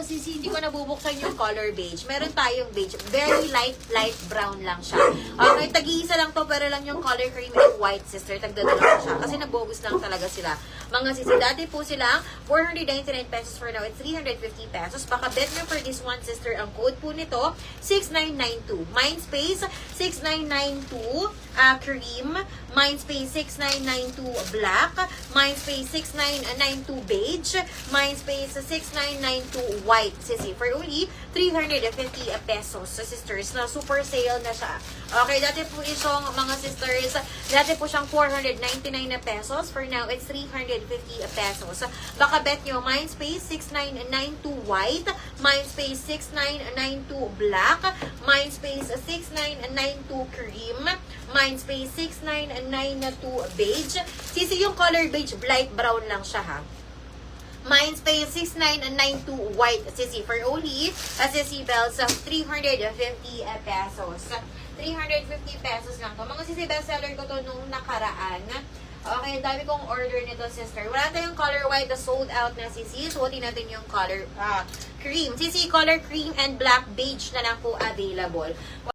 sisi, hindi ko nabubuksan yung color beige. Meron tayong beige. Very light brown lang siya. Okay, tag-iisa lang to, pero lang yung color cream and white, sister. Tagdadala ko siya. Kasi nabogus lang talaga sila. Mga sisi, dati po sila, 499 pesos for now. It's 350 pesos. Baka bet nyo for this one, sister. Ang code po nito, 6992. Mindspace, 6992. Cream. Mindspace, 6992 black. Mindspace, 6992 beige. Mindspace, 6992 white. Sisi, for only 350 pesos sa sisters na super sale na siya. Okay, dati po isang mga sisters, dati po siyang 499 na pesos. For now, it's 350 pesos. Baka bet nyo, Mindspace 6992 white, Mindspace 6992 black, Mindspace 6992 cream, Mindspace 6992 beige. Sisi, yung color beige, light brown lang siya ha. Mindspace 6992 white, sisi, for only, sisi bells, 350 pesos. 350 pesos lang to. Mga sisi, bestseller ko to nung nakaraan. Okay, dami kong order nito, sister. Wala tayong color white, sold out na, sisi. Suotin natin yung color cream. Sisi, color cream and black beige na lang po available.